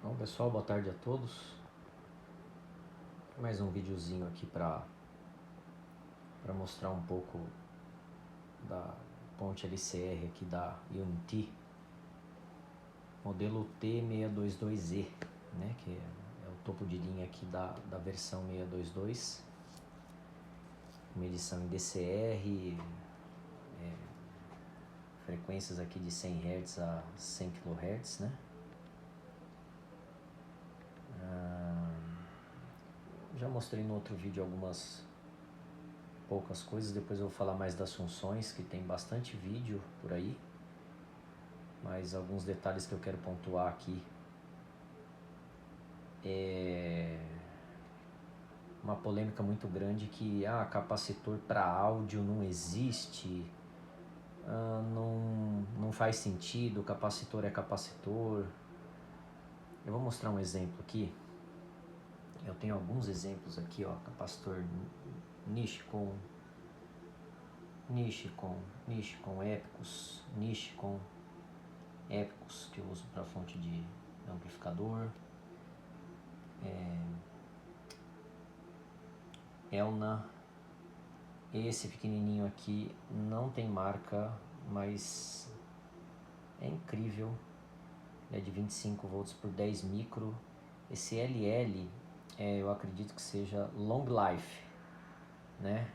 Então, pessoal, boa tarde a todos. Mais um videozinho aqui para mostrar um pouco da ponte LCR aqui da Unity, modelo T622E, né, que é o topo de linha aqui da versão 622, medição em DCR, frequências aqui de 100 Hz a 100 kHz, né? Já mostrei no outro vídeo poucas coisas, depois eu vou falar mais das funções, que tem bastante vídeo por aí, mas alguns detalhes que eu quero pontuar aqui. Uma polêmica muito grande que capacitor para áudio não existe, não faz sentido, capacitor é capacitor. Eu vou mostrar um exemplo aqui. Eu tenho alguns exemplos aqui, ó, capacitor Nichicon, Epicus, que eu uso para fonte de amplificador, Elna. Esse pequenininho aqui não tem marca, mas é incrível, é de 25 volts por 10 micro. Esse LL, eu acredito que seja long life, né?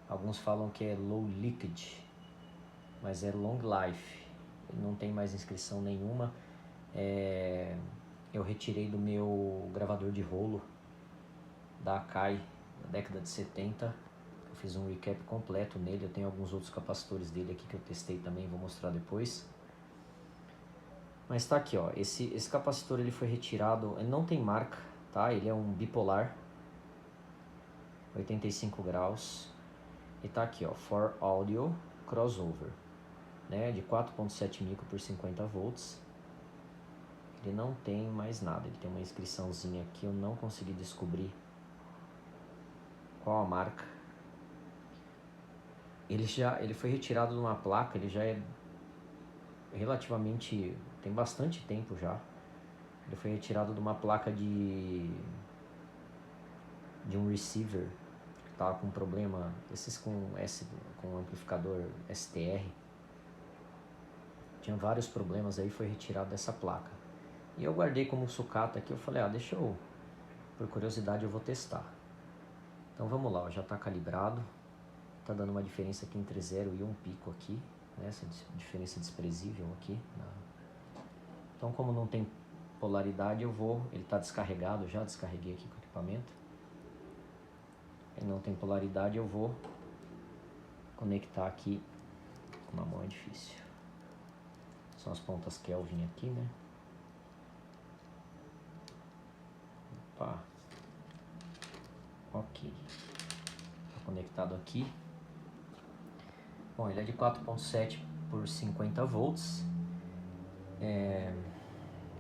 Alguns falam que é low leakage, mas é long life, não tem mais inscrição nenhuma. Eu retirei do meu gravador de rolo da Akai, da década de 70. Eu fiz um recap completo nele. Eu tenho alguns outros capacitores dele aqui que eu testei também, vou mostrar depois. Mas tá aqui, ó, esse capacitor ele foi retirado, ele não tem marca, tá? Ele é um bipolar, 85 graus. E tá aqui, ó, for audio crossover, né, de 4.7 micro por 50 volts. Ele não tem mais nada, ele tem uma inscriçãozinha aqui, eu não consegui descobrir qual a marca. Ele foi retirado de uma placa, ele já é relativamente, tem bastante tempo já. Ele foi retirado de uma placa de um receiver que tava com problema, esses com amplificador STR. Tinha vários problemas aí, foi retirado dessa placa. E eu guardei como sucata aqui, eu falei, deixa eu, por curiosidade eu vou testar. Então vamos lá, ó, já está calibrado. Tá dando uma diferença aqui entre 0 e 1 pico aqui, né? Essa diferença desprezível aqui. Então, como não tem polaridade, ele está descarregado, já descarreguei aqui com o equipamento. Ele não tem polaridade, eu vou conectar aqui. Com uma mão é difícil. São as pontas Kelvin aqui, né? Opa. Ok. Tá conectado aqui. Bom, ele é de 4.7 por 50 volts.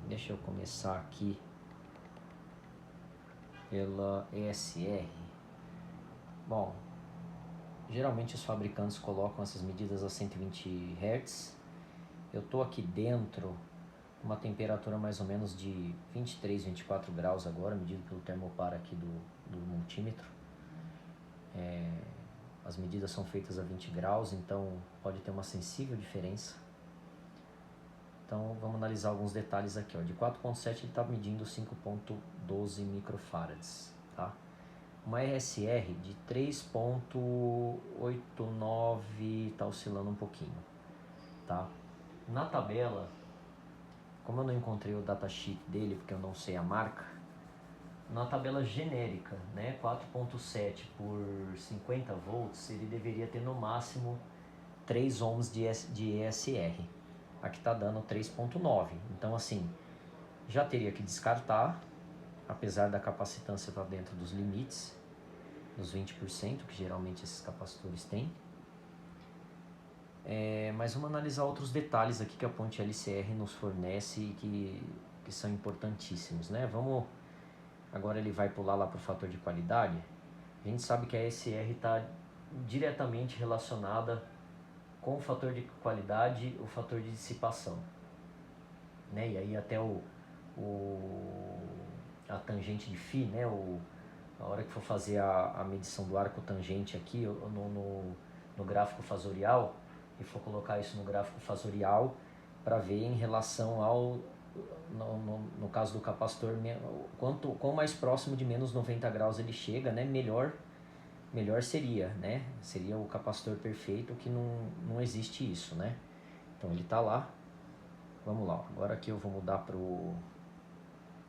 Deixa eu começar aqui pela ESR. Bom, geralmente os fabricantes colocam essas medidas a 120 Hz. Eu tô aqui dentro, uma temperatura mais ou menos de 23, 24 graus agora, medido pelo termopar aqui do multímetro. As medidas são feitas a 20 graus, então pode ter uma sensível diferença. Então vamos analisar alguns detalhes aqui, ó. De 4.7 ele está medindo 5.12 microfarads, tá? Uma ESR de 3.89 está oscilando um pouquinho, tá? Na tabela, como eu não encontrei o datasheet dele, porque eu não sei a marca, na tabela genérica, né, 4.7 por 50 volts, ele deveria ter no máximo 3 ohms de ESR. Aqui está dando 3.9. Então, assim, já teria que descartar, apesar da capacitância estar dentro dos limites, dos 20%, que geralmente esses capacitores têm. Mas vamos analisar outros detalhes aqui que a ponte LCR nos fornece e que são importantíssimos, né? Agora ele vai pular lá para o fator de qualidade. A gente sabe que a ESR está diretamente relacionada com o fator de qualidade, o fator de dissipação, né? E aí até o a tangente de φ, né? A hora que for fazer a medição do arco tangente aqui no gráfico fasorial, e for colocar isso no gráfico fasorial para ver em relação ao, no caso do capacitor, quanto mais próximo de menos 90 graus ele chega, né? Melhor seria, né? Seria o capacitor perfeito, que não existe isso, né? Então ele está lá. Vamos lá, agora aqui eu vou mudar para o...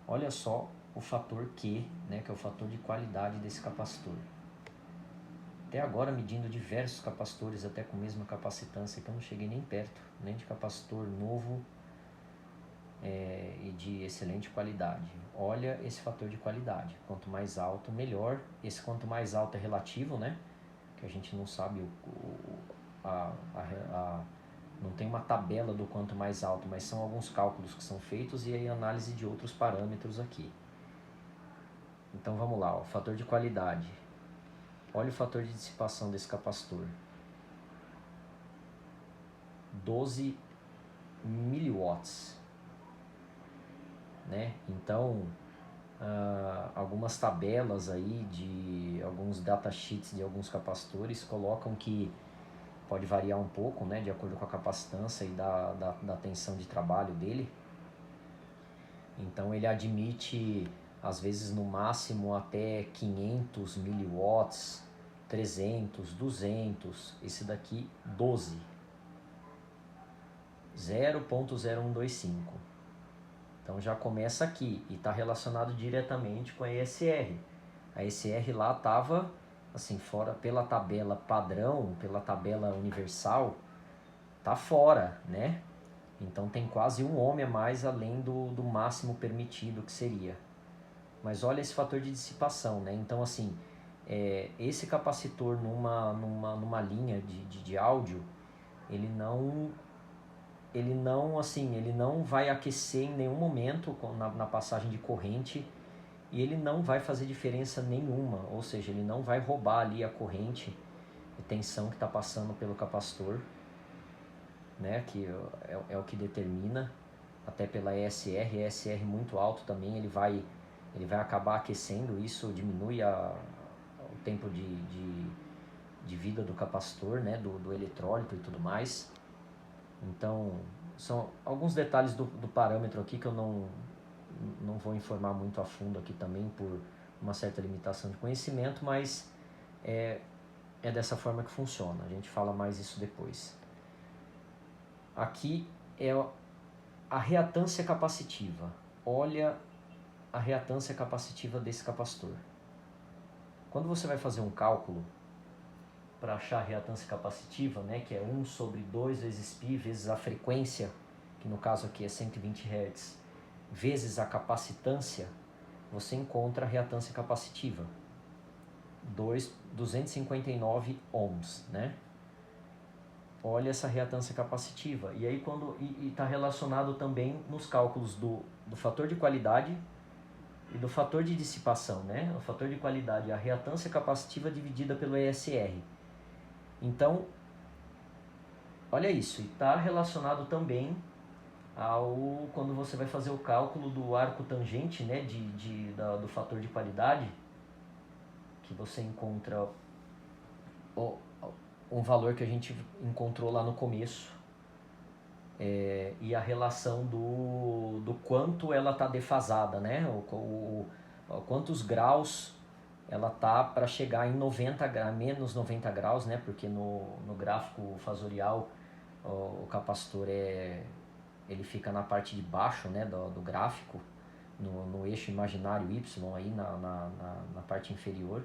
Olha só o fator Q, né, que é o fator de qualidade desse capacitor. Até agora, medindo diversos capacitores, até com a mesma capacitância, que eu não cheguei nem perto, nem de capacitor novo e de excelente qualidade. Olha esse fator de qualidade. Quanto mais alto, melhor. Esse quanto mais alto é relativo, né? Que a gente não sabe não tem uma tabela do quanto mais alto, mas são alguns cálculos que são feitos e aí análise de outros parâmetros aqui. Então vamos lá, o fator de qualidade. Olha o fator de dissipação desse capacitor. 12 miliwatts. Né? Então, algumas tabelas aí de alguns datasheets de alguns capacitores colocam que pode variar um pouco, né, de acordo com a capacitância e da tensão de trabalho dele. Então ele admite, às vezes no máximo até 500 miliwatts, 300, 200, esse daqui 12, 0.0125. Então já começa aqui e está relacionado diretamente com a ESR. A ESR lá estava assim, fora, pela tabela padrão, pela tabela universal, tá fora, né? Então tem quase 1 ohm a mais além do máximo permitido que seria. Mas olha esse fator de dissipação, né? Então assim, esse capacitor numa linha de áudio, ele não vai aquecer em nenhum momento na passagem de corrente, e ele não vai fazer diferença nenhuma, ou seja, ele não vai roubar ali a corrente e tensão que está passando pelo capacitor, né, que é o que determina, até pela ESR muito alto também, ele vai acabar aquecendo, isso diminui o tempo de vida do capacitor, né, do eletrólito e tudo mais. Então, são alguns detalhes do parâmetro aqui que eu não vou informar muito a fundo aqui também por uma certa limitação de conhecimento, mas é dessa forma que funciona. A gente fala mais isso depois. Aqui é a reatância capacitiva. Olha a reatância capacitiva desse capacitor. Quando você vai fazer um cálculo para achar a reatância capacitiva, né, que é 1 sobre 2 vezes π vezes a frequência, que no caso aqui é 120 Hz, vezes a capacitância, você encontra a reatância capacitiva, 259 ohms, né? Olha essa reatância capacitiva. E aí está relacionado também nos cálculos do fator de qualidade e do fator de dissipação, né? O fator de qualidade é a reatância capacitiva dividida pelo ESR. Então, olha isso, e está relacionado também quando você vai fazer o cálculo do arco tangente, né, do fator de qualidade, que você encontra um valor que a gente encontrou lá no começo, e a relação do quanto ela está defasada, né, quantos graus ela tá para chegar em menos 90 graus, né, porque no gráfico fasorial o capacitor ele fica na parte de baixo, né, do gráfico, no eixo imaginário Y, aí na parte inferior.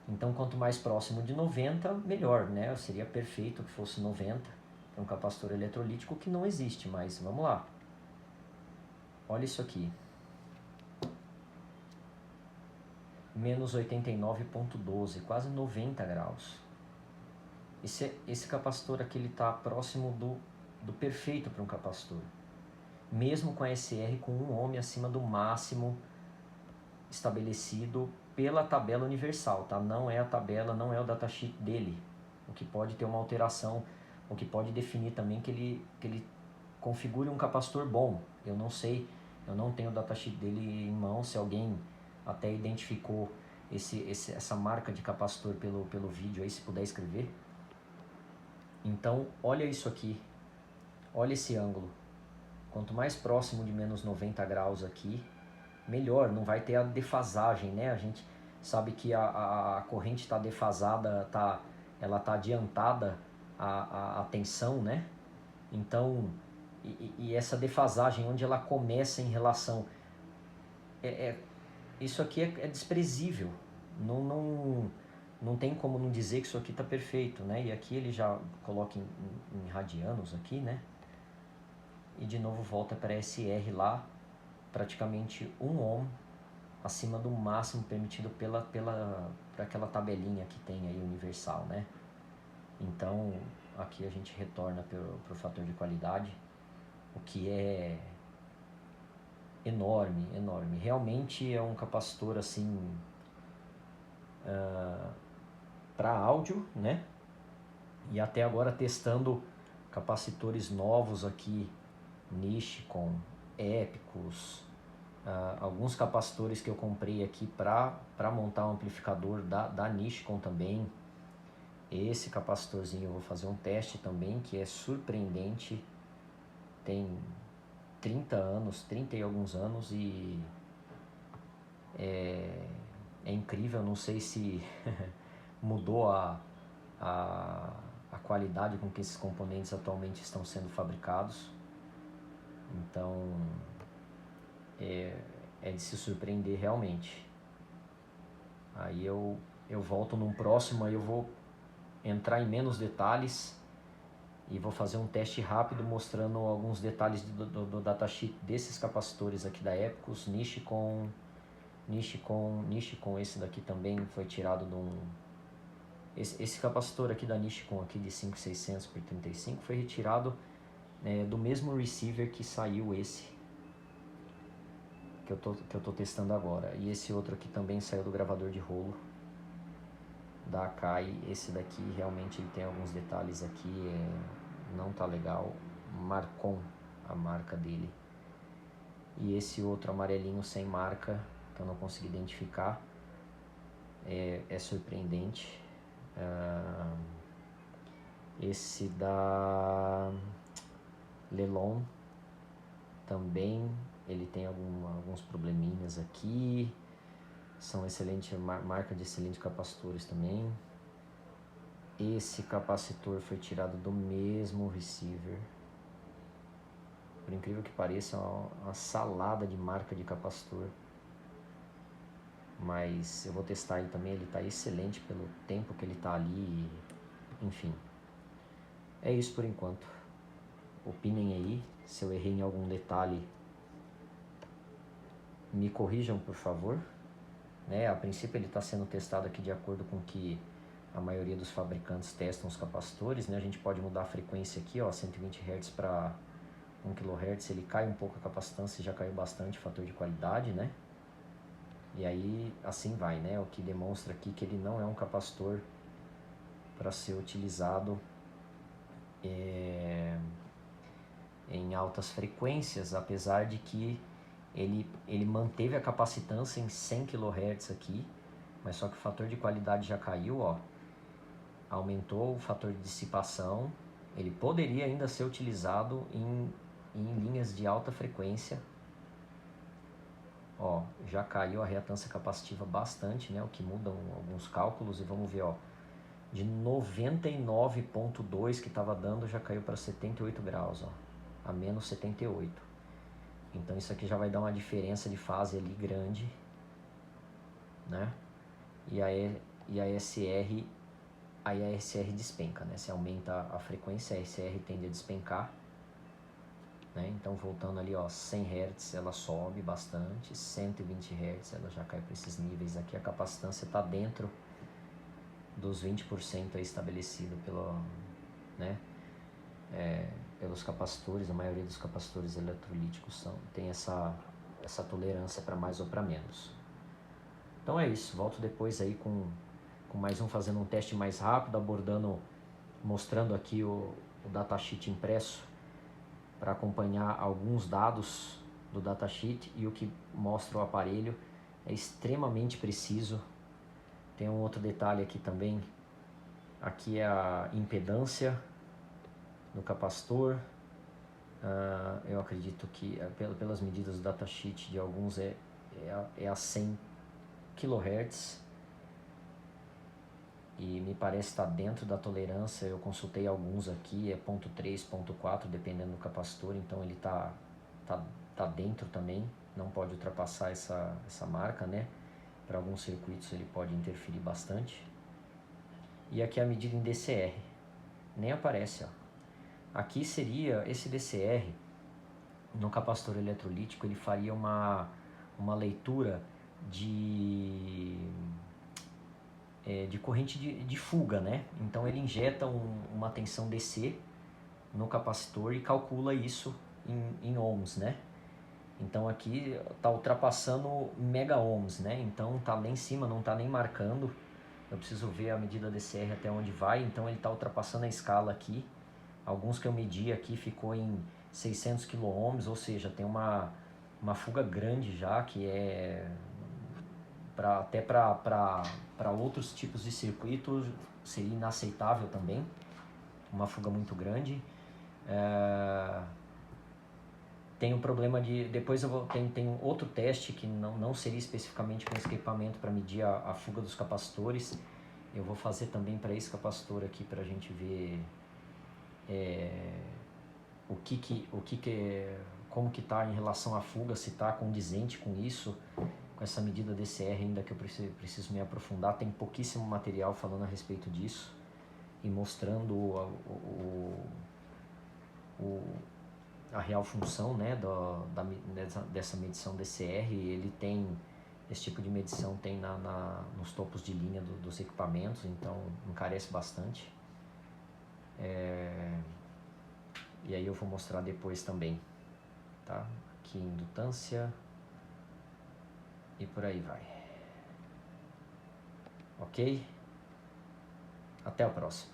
Então, quanto mais próximo de 90, melhor, né? Seria perfeito que fosse 90, é um capacitor eletrolítico que não existe, mas vamos lá. Olha isso aqui. Menos 89,12, quase 90 graus. Esse capacitor aqui está próximo do perfeito para um capacitor, mesmo com a SR com 1 ohm acima do máximo estabelecido pela tabela universal, tá? Não é a tabela, não é o datasheet dele, o que pode ter uma alteração, o que pode definir também que ele configure um capacitor bom. Eu não sei Eu não tenho o datasheet dele em mão. Se alguém até identificou essa marca de capacitor pelo vídeo aí, se puder escrever. Então, olha isso aqui. Olha esse ângulo. Quanto mais próximo de menos 90 graus aqui, melhor. Não vai ter a defasagem, né? A gente sabe que a corrente está defasada, ela está adiantada a tensão, né? Então, e essa defasagem, onde ela começa em relação... isso aqui é desprezível. Não tem como não dizer que isso aqui está perfeito, né? E aqui ele já coloca em radianos aqui, né? E de novo volta para SR lá, praticamente 1 ohm acima do máximo permitido para aquela tabelinha que tem aí universal, né? Então aqui a gente retorna para o fator de qualidade, o que é enorme, enorme. Realmente é um capacitor assim para áudio, né? E até agora testando capacitores novos aqui, Nichicon, Epicus, alguns capacitores que eu comprei aqui para montar um amplificador da Nichicon também. Esse capacitorzinho eu vou fazer um teste também, que é surpreendente, tem 30 anos, 30 e alguns anos, e é incrível. Não sei se mudou a qualidade com que esses componentes atualmente estão sendo fabricados. Então é de se surpreender realmente. Aí eu volto num próximo, aí eu vou entrar em menos detalhes e vou fazer um teste rápido mostrando alguns detalhes do datasheet desses capacitores aqui da Epicus, Nichicon, esse daqui também foi tirado de um... Esse capacitor aqui da Nichicon aqui de 5600 por 35 foi retirado do mesmo receiver que saiu esse que eu tô testando agora. E esse outro aqui também saiu do gravador de rolo da Akai. Esse daqui realmente ele tem alguns detalhes aqui, não tá legal. Marcon, a marca dele. E esse outro amarelinho sem marca, que eu não consegui identificar, é surpreendente. Esse da Lelon também, ele tem alguns probleminhas aqui. São excelente marca de excelentes capacitores também. Esse capacitor foi tirado do mesmo receiver. Por incrível que pareça, é uma salada de marca de capacitor. Mas eu vou testar ele também, ele está excelente pelo tempo que ele está ali. Enfim, é isso por enquanto. Opinem aí, se eu errei em algum detalhe, me corrijam por favor. A princípio ele está sendo testado aqui de acordo com que a maioria dos fabricantes testam os capacitores, né? A gente pode mudar a frequência aqui, ó, 120 Hz para 1 kHz, ele cai um pouco a capacitância, já caiu bastante o fator de qualidade, né? E aí assim vai, né? O que demonstra aqui que ele não é um capacitor para ser utilizado em altas frequências, apesar de que ele manteve a capacitância em 100 kHz aqui, mas só que o fator de qualidade já caiu, ó. Aumentou o fator de dissipação. Ele poderia ainda ser utilizado em linhas de alta frequência. Ó, já caiu a reatância capacitiva bastante, né? O que muda alguns cálculos. E vamos ver, ó, de 99,2 que estava dando, já caiu para 78 graus, ó, a menos 78. Então isso aqui já vai dar uma diferença de fase ali grande, né? E a SR, aí a SR despenca, né? Se aumenta a frequência, a SR tende a despencar, né? Então voltando ali, ó, 100 Hz ela sobe bastante, 120 Hz ela já cai para esses níveis aqui. A capacitância está dentro dos 20% aí estabelecido pelos capacitores. A maioria dos capacitores eletrolíticos tem essa tolerância para mais ou para menos. Então é isso, volto depois aí com mais fazendo um teste mais rápido, mostrando aqui o datasheet impresso para acompanhar alguns dados do datasheet e o que mostra o aparelho é extremamente preciso. Tem um outro detalhe aqui também, aqui é a impedância do capacitor. Eu acredito que pelas medidas do datasheet de alguns é a 100 kHz e me parece estar dentro da tolerância. Eu consultei alguns aqui, é 0.3, 0.4 dependendo do capacitor, então ele tá dentro também, não pode ultrapassar essa marca, né? Para alguns circuitos ele pode interferir bastante. E aqui a medida em DCR, nem aparece, ó. Aqui seria esse DCR no capacitor eletrolítico, ele faria uma leitura de corrente de fuga, né? Então ele injeta uma tensão DC no capacitor e calcula isso em ohms, né? Então aqui está ultrapassando mega ohms, né? Então tá lá em cima, não está nem marcando. Eu preciso ver a medida DCR até onde vai, então ele está ultrapassando a escala aqui. Alguns que eu medi aqui ficou em 600 kΩ, ou seja, tem uma fuga grande já, que é até para outros tipos de circuito seria inaceitável também, uma fuga muito grande. Tem um problema de... Depois tem outro teste que não seria especificamente com esse equipamento para medir a fuga dos capacitores. Eu vou fazer também para esse capacitor aqui para a gente ver como que está em relação à fuga, se está condizente com isso, com essa medida DCR ainda que eu preciso me aprofundar. Tem pouquíssimo material falando a respeito disso e mostrando a real função, né, dessa medição DCR. Ele tem esse tipo de medição tem nos topos de linha dos equipamentos, então encarece bastante. E aí eu vou mostrar depois também, tá? Aqui indutância e por aí vai. Ok? Até o próximo.